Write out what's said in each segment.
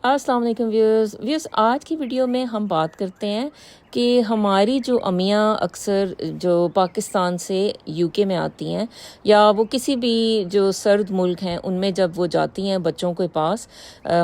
السلام علیکم ویورز، آج کی ویڈیو میں ہم بات کرتے ہیں کہ ہماری جو امیاں اکثر جو پاکستان سے یو کے میں آتی ہیں یا وہ کسی بھی جو سرد ملک ہیں ان میں جب وہ جاتی ہیں بچوں کے پاس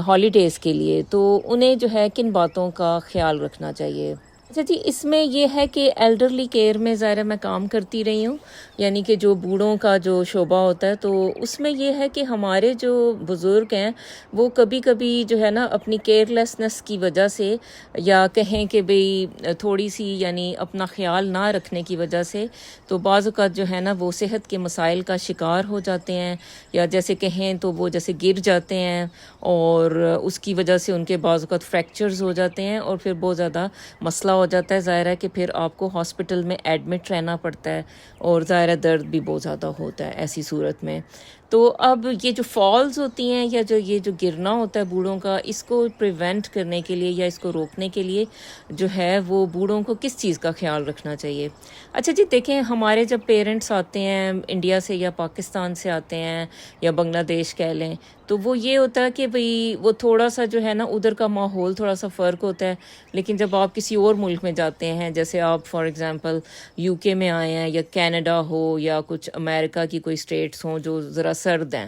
ہالیڈیز کے لیے، تو انہیں جو ہے کن باتوں کا خیال رکھنا چاہیے۔ اچھا جی، اس میں یہ ہے کہ ایلڈرلی کیئر میں ظاہر ہے میں کام کرتی رہی ہوں، یعنی کہ جو بوڑھوں کا جو شعبہ ہوتا ہے، تو اس میں یہ ہے کہ ہمارے جو بزرگ ہیں وہ کبھی کبھی جو ہے نا اپنی کیئر لیسنس کی وجہ سے، یا کہیں کہ بھئی تھوڑی سی یعنی اپنا خیال نہ رکھنے کی وجہ سے، تو بعض اوقات جو ہے نا وہ صحت کے مسائل کا شکار ہو جاتے ہیں، یا جیسے کہیں تو وہ جیسے گر جاتے ہیں اور اس کی وجہ سے ان کے بعض اوقات فریکچرز ہو جاتے ہیں اور پھر بہت زیادہ مسئلہ ہو جاتا ہے۔ ظاہر ہے کہ پھر آپ کو ہاسپٹل میں ایڈمٹ رہنا پڑتا ہے اور ظاہر ہے درد بھی بہت زیادہ ہوتا ہے ایسی صورت میں۔ تو اب یہ جو فالز ہوتی ہیں یا یہ جو گرنا ہوتا ہے بوڑھوں کا، اس کو پریونٹ کرنے کے لیے یا اس کو روکنے کے لیے جو ہے وہ بوڑھوں کو کس چیز کا خیال رکھنا چاہیے؟ اچھا جی، دیکھیں ہمارے جب پیرنٹس آتے ہیں انڈیا سے یا پاکستان سے آتے ہیں یا بنگلہ دیش کہہ لیں، تو وہ یہ ہوتا ہے کہ بھئی وہ تھوڑا سا جو ہے نا ادھر کا ماحول تھوڑا سا فرق ہوتا ہے، لیکن جب آپ کسی اور ملک میں جاتے ہیں، جیسے آپ فار ایگزامپل یو کے میں آئے ہیں یا کینیڈا ہو یا کچھ امریکہ کی کوئی اسٹیٹس ہوں جو ذرا سرد ہیں،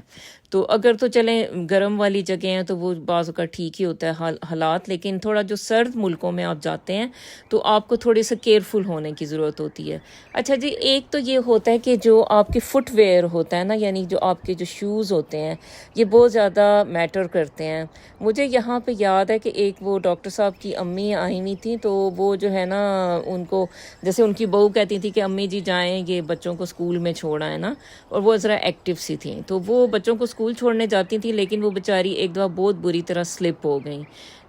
تو اگر تو چلیں گرم والی جگہ ہیں تو وہ بعض اوقات ٹھیک ہی ہوتا ہے حالات، لیکن تھوڑا جو سرد ملکوں میں آپ جاتے ہیں تو آپ کو تھوڑی سا کیئرفل ہونے کی ضرورت ہوتی ہے۔ اچھا جی، ایک تو یہ ہوتا ہے کہ جو آپ کے فٹ ویئر ہوتا ہے نا، یعنی جو آپ کے جو شوز ہوتے ہیں، یہ بہت زیادہ میٹر کرتے ہیں۔ مجھے یہاں پہ یاد ہے کہ ایک وہ ڈاکٹر صاحب کی امی آئی ہوئی تھیں، تو وہ جو ہے نا ان کو جیسے ان کی بہو کہتی تھی کہ امی جی جائیں یہ بچوں کو اسکول میں چھوڑا ہے نا، اور وہ ذرا ایکٹیو سی تھیں، تو وہ بچوں کو اسکول چھوڑنے جاتی تھیں، لیکن وہ بیچاری ایک دفعہ بہت بری طرح سلپ ہو گئیں۔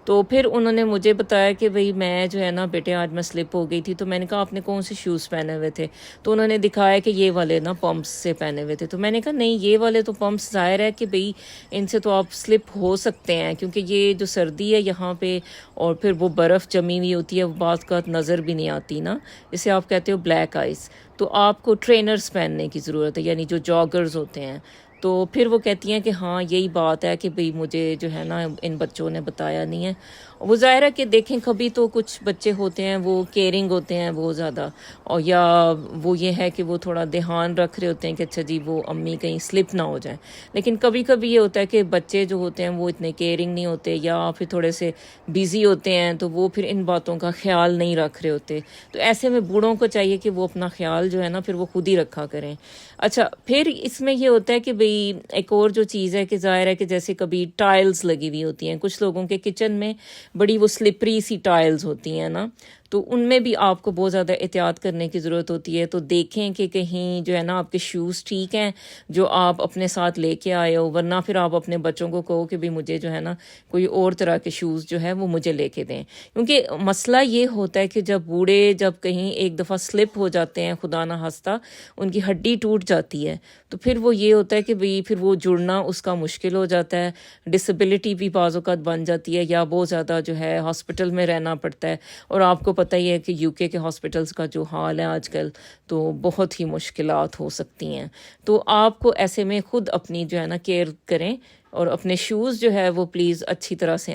تو پھر انہوں نے مجھے بتایا کہ بھئی میں جو ہے نا بیٹے آج میں سلپ ہو گئی تھی، تو میں نے کہا آپ نے کون سے شوز پہنے ہوئے تھے؟ تو انہوں نے دکھایا کہ یہ والے نا پمپس سے پہنے ہوئے تھے۔ تو میں نے کہا نہیں، یہ والے تو پمپس ظاہر ہے کہ بھئی ان سے تو آپ سلپ ہو سکتے ہیں، کیونکہ یہ جو سردی ہے یہاں پہ اور پھر وہ برف جمی ہوئی ہوتی ہے، وہ بعض اوقات نظر بھی نہیں آتی نا، جسے آپ کہتے ہو بلیک آئز، تو آپ کو ٹرینرز پہننے کی ضرورت ہے، یعنی جو جاگرز ہوتے ہیں۔ تو پھر وہ کہتی ہیں کہ ہاں یہی بات ہے کہ بھئی مجھے جو ہے نا ان بچوں نے بتایا نہیں ہے۔ وہ ظاہر ہے کہ دیکھیں کبھی تو کچھ بچے ہوتے ہیں وہ کیئرنگ ہوتے ہیں بہت زیادہ، اور یا وہ یہ ہے کہ وہ تھوڑا دھیان رکھ رہے ہوتے ہیں کہ اچھا جی وہ امی کہیں سلپ نہ ہو جائیں، لیکن کبھی کبھی یہ ہوتا ہے کہ بچے جو ہوتے ہیں وہ اتنے کیئرنگ نہیں ہوتے یا پھر تھوڑے سے بیزی ہوتے ہیں، تو وہ پھر ان باتوں کا خیال نہیں رکھ رہے ہوتے، تو ایسے میں بوڑھوں کو چاہیے کہ وہ اپنا خیال جو ہے نا پھر وہ خود ہی رکھا کریں۔ اچھا، پھر اس میں یہ ہوتا ہے کہ بھئی ایک اور جو چیز ہے کہ ظاہر ہے کہ جیسے کبھی ٹائلز لگی ہوئی ہوتی ہیں کچھ لوگوں کے کچن میں، بڑی وہ سلپری سی ٹائلز ہوتی ہیں نا، تو ان میں بھی آپ کو بہت زیادہ احتیاط کرنے کی ضرورت ہوتی ہے۔ تو دیکھیں کہ کہیں جو ہے نا آپ کے شوز ٹھیک ہیں جو آپ اپنے ساتھ لے کے آئے ہو، ورنہ پھر آپ اپنے بچوں کو کہو کہ بھی مجھے جو ہے نا کوئی اور طرح کے شوز جو ہے وہ مجھے لے کے دیں، کیونکہ مسئلہ یہ ہوتا ہے کہ جب بوڑھے جب کہیں ایک دفعہ سلپ ہو جاتے ہیں، خدا نہ خواستہ ان کی ہڈی ٹوٹ جاتی ہے، تو پھر وہ یہ ہوتا ہے کہ بھئی پھر وہ جڑنا اس کا مشکل ہو جاتا ہے، ڈسیبلٹی بھی بعض اوقات بن جاتی ہے، یا بہت زیادہ جو ہے ہاسپٹل میں رہنا پڑتا ہے، اور آپ کو پتہ ہی ہے کہ یو کے ہاسپٹلز کا جو حال ہے آج کل، تو بہت ہی مشکلات ہو سکتی ہیں۔ تو آپ کو ایسے میں خود اپنی جو ہے نا کیئر کریں، اور اپنے شوز جو ہے وہ پلیز اچھی طرح سے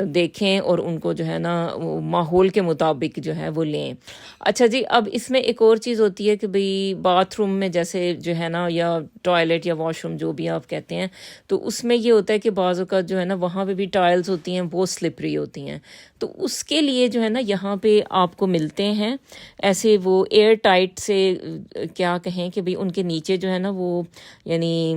دیکھیں اور ان کو جو ہے نا وہ ماحول کے مطابق جو ہے وہ لیں۔ اچھا جی، اب اس میں ایک اور چیز ہوتی ہے کہ بھئی باتھ روم میں جیسے جو ہے نا یا ٹوائلٹ یا واش روم جو بھی آپ کہتے ہیں، تو اس میں یہ ہوتا ہے کہ بعض اوقات جو ہے نا وہاں پہ بھی ٹائلز ہوتی ہیں وہ سلپری ہوتی ہیں، تو اس کے لیے جو ہے نا یہاں پہ آپ کو ملتے ہیں ایسے وہ ایئر ٹائٹ سے کیا کہیں کہ بھئی ان کے نیچے جو ہے نا وہ یعنی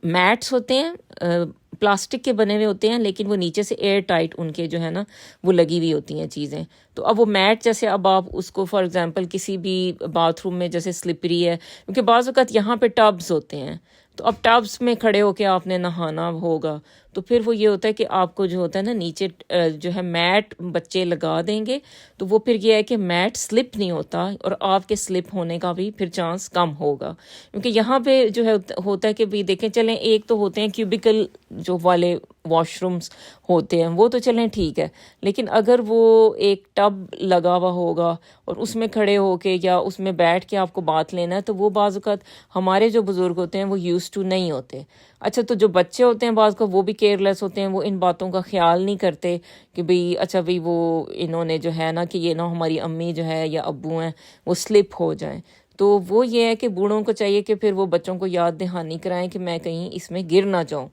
میٹس ہوتے ہیں، پلاسٹک کے بنے ہوئے ہوتے ہیں، لیکن وہ نیچے سے ایئر ٹائٹ ان کے جو ہے نا وہ لگی ہوئی ہوتی ہیں چیزیں۔ تو اب وہ میٹ جیسے اب آپ اس کو فار ایگزامپل کسی بھی باتھ روم میں جیسے سلپری ہے، کیونکہ بعض اوقات یہاں پہ ٹبز ہوتے ہیں، تو اب ٹبز میں کھڑے ہو کے آپ نے نہانا ہوگا، تو پھر وہ یہ ہوتا ہے کہ آپ کو جو ہوتا ہے نا نیچے جو ہے میٹ بچے لگا دیں گے، تو وہ پھر یہ ہے کہ میٹ سلپ نہیں ہوتا اور آپ کے سلپ ہونے کا بھی پھر چانس کم ہوگا، کیونکہ یہاں پہ جو ہے ہوتا ہے کہ بھی دیکھیں چلیں ایک تو ہوتے ہیں کیوبیکل جو والے واش رومس ہوتے ہیں وہ تو چلیں ٹھیک ہے، لیکن اگر وہ ایک ٹب لگا ہوا ہوگا اور اس میں کھڑے ہو کے یا اس میں بیٹھ کے آپ کو بات لینا ہے، تو وہ بعض اوقات ہمارے جو بزرگ ہوتے ہیں وہ یوز ٹو نہیں ہوتے۔ اچھا، تو جو بچے ہوتے ہیں بعض کا وہ بھی کیئر لیس ہوتے ہیں، وہ ان باتوں کا خیال نہیں کرتے کہ بھئی اچھا بھئی وہ انہوں نے جو ہے نا کہ یہ نا ہماری امی جو ہے یا ابو ہیں وہ سلپ ہو جائیں۔ تو وہ یہ ہے کہ بوڑھوں کو چاہیے کہ پھر وہ بچوں کو یاد دہانی کرائیں کہ میں کہیں اس میں گر نہ جاؤں۔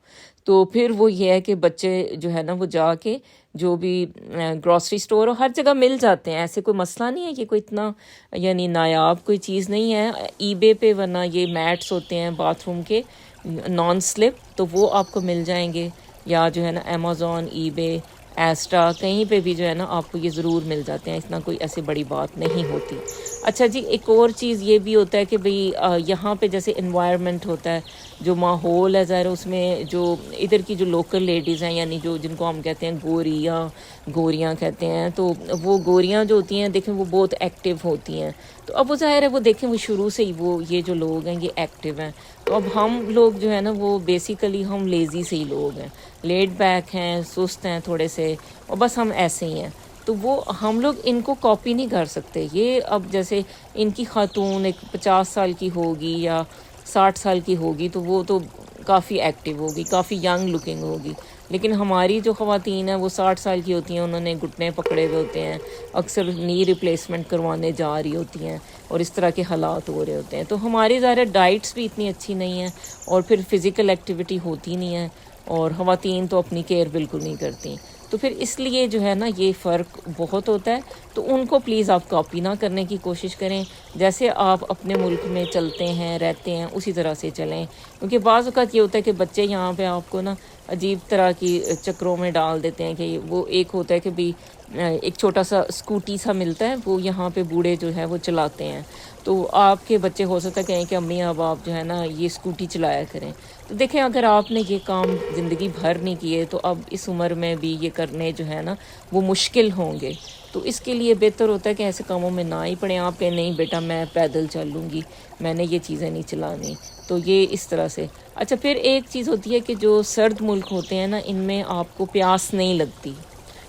تو پھر وہ یہ ہے کہ بچے جو ہے نا وہ جا کے جو بھی گروسری سٹور ہر جگہ مل جاتے ہیں، ایسے کوئی مسئلہ نہیں ہے کہ کوئی اتنا یعنی نایاب کوئی چیز نہیں ہے ای بے پہ، ورنہ یہ میٹس ہوتے ہیں باتھ روم کے نان سلپ، تو وہ آپ کو مل جائیں گے، یا جو ہے نا امیزون، ای بے، ایسٹا، کہیں پہ بھی جو ہے نا آپ کو یہ ضرور مل جاتے ہیں، اتنا کوئی ایسی بڑی بات نہیں ہوتی۔ اچھا جی، ایک اور چیز یہ بھی ہوتا ہے کہ بھئی یہاں پہ جیسے انوائرمنٹ ہوتا ہے، جو ماحول ہے ظاہر اس میں جو ادھر کی جو لوکل لیڈیز ہیں، یعنی جو جن کو ہم کہتے ہیں گوریاں کہتے ہیں، تو وہ گوریاں جو ہوتی ہیں دیکھیں وہ بہت ایکٹیو ہوتی ہیں۔ تو اب وہ ظاہر ہے وہ دیکھیں وہ شروع سے ہی وہ یہ جو لوگ ہیں یہ ایکٹیو ہیں، تو اب ہم لوگ جو ہے نا وہ بیسیکلی ہم لیزی سے ہی لوگ ہیں، لیڈ بیک ہیں، سست ہیں تھوڑے سے، اور بس ہم ایسے ہی ہیں۔ تو وہ ہم لوگ ان کو کاپی نہیں کر سکتے۔ یہ اب جیسے ان کی خاتون ایک 50 سال کی ہوگی یا 60 سال کی ہوگی تو وہ تو کافی ایکٹیو ہوگی، کافی ینگ لکنگ ہوگی، لیکن ہماری جو خواتین ہیں وہ 60 سال کی ہوتی ہیں، انہوں نے گھٹنے پکڑے ہوئے ہوتے ہیں، اکثر نی ریپلیسمنٹ کروانے جا رہی ہوتی ہیں، اور اس طرح کے حالات ہو رہے ہوتے ہیں۔ تو ہماری ظاہر ڈائٹس بھی اتنی اچھی نہیں ہیں، اور پھر فزیکل ایکٹیویٹی ہوتی نہیں ہے، اور خواتین تو اپنی کیئر بالکل نہیں کرتی، تو پھر اس لیے جو ہے نا یہ فرق بہت ہوتا ہے۔ تو ان کو پلیز آپ کاپی نہ کرنے کی کوشش کریں، جیسے آپ اپنے ملک میں چلتے ہیں رہتے ہیں اسی طرح سے چلیں، کیونکہ بعض اوقات یہ ہوتا ہے کہ بچے یہاں پہ آپ کو نا عجیب طرح کی چکروں میں ڈال دیتے ہیں، کہ وہ ایک ہوتا ہے کہ بھی ایک چھوٹا سا اسکوٹی سا ملتا ہے، وہ یہاں پہ بوڑھے جو ہے وہ چلاتے ہیں، تو آپ کے بچے ہو سکتا ہے کہیں کہ امی اب آپ جو ہے نا یہ اسکوٹی چلایا کریں۔ تو دیکھیں اگر آپ نے یہ کام زندگی بھر نہیں کیے تو اب اس عمر میں بھی یہ کرنے جو ہے نا وہ مشکل ہوں گے، تو اس کے لیے بہتر ہوتا ہے کہ ایسے کاموں میں نہ ہی پڑیں۔ آپ کہیں نہیں بیٹا میں پیدل چل لوں گی، میں نے یہ چیزیں نہیں چلانی، تو یہ اس طرح سے۔ اچھا، پھر ایک چیز ہوتی ہے کہ جو سرد ملک ہوتے ہیں نا ان میں آپ کو پیاس نہیں لگتی،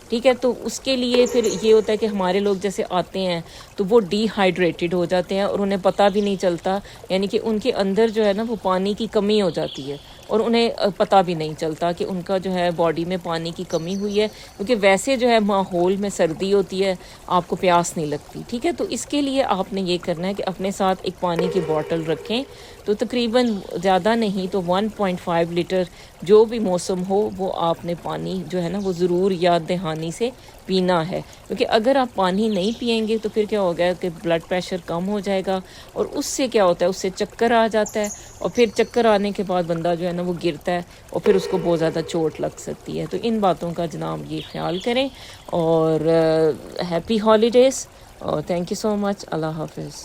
ٹھیک ہے، تو اس کے لیے پھر یہ ہوتا ہے کہ ہمارے لوگ جیسے آتے ہیں تو وہ ڈی ہائیڈریٹڈ ہو جاتے ہیں، اور انہیں پتہ بھی نہیں چلتا، یعنی کہ ان کے اندر جو ہے نا وہ پانی کی کمی ہو جاتی ہے، اور انہیں پتہ بھی نہیں چلتا کہ ان کا جو ہے باڈی میں پانی کی کمی ہوئی ہے، کیونکہ ویسے جو ہے ماحول میں سردی ہوتی ہے، آپ کو پیاس نہیں لگتی، ٹھیک ہے۔ تو اس کے لیے آپ نے یہ کرنا ہے کہ اپنے ساتھ ایک پانی کی بوٹل رکھیں، تو تقریباً زیادہ نہیں تو 1.5 لیٹر جو بھی موسم ہو وہ آپ نے پانی جو ہے نا وہ ضرور یاد دہانی سے پینا ہے، کیونکہ اگر آپ پانی نہیں پئیں گے تو پھر کیا ہوگا کہ بلڈ پریشر کم ہو جائے گا، اور اس سے کیا ہوتا ہے، اس سے چکر آ جاتا ہے، اور پھر چکر آنے کے بعد بندہ جو ہے نا وہ گرتا ہے، اور پھر اس کو بہت زیادہ چوٹ لگ سکتی ہے۔ تو ان باتوں کا جناب یہ خیال کریں، اور ہیپی ہالیڈیز، اور تھینک یو سو مچ، اللہ حافظ۔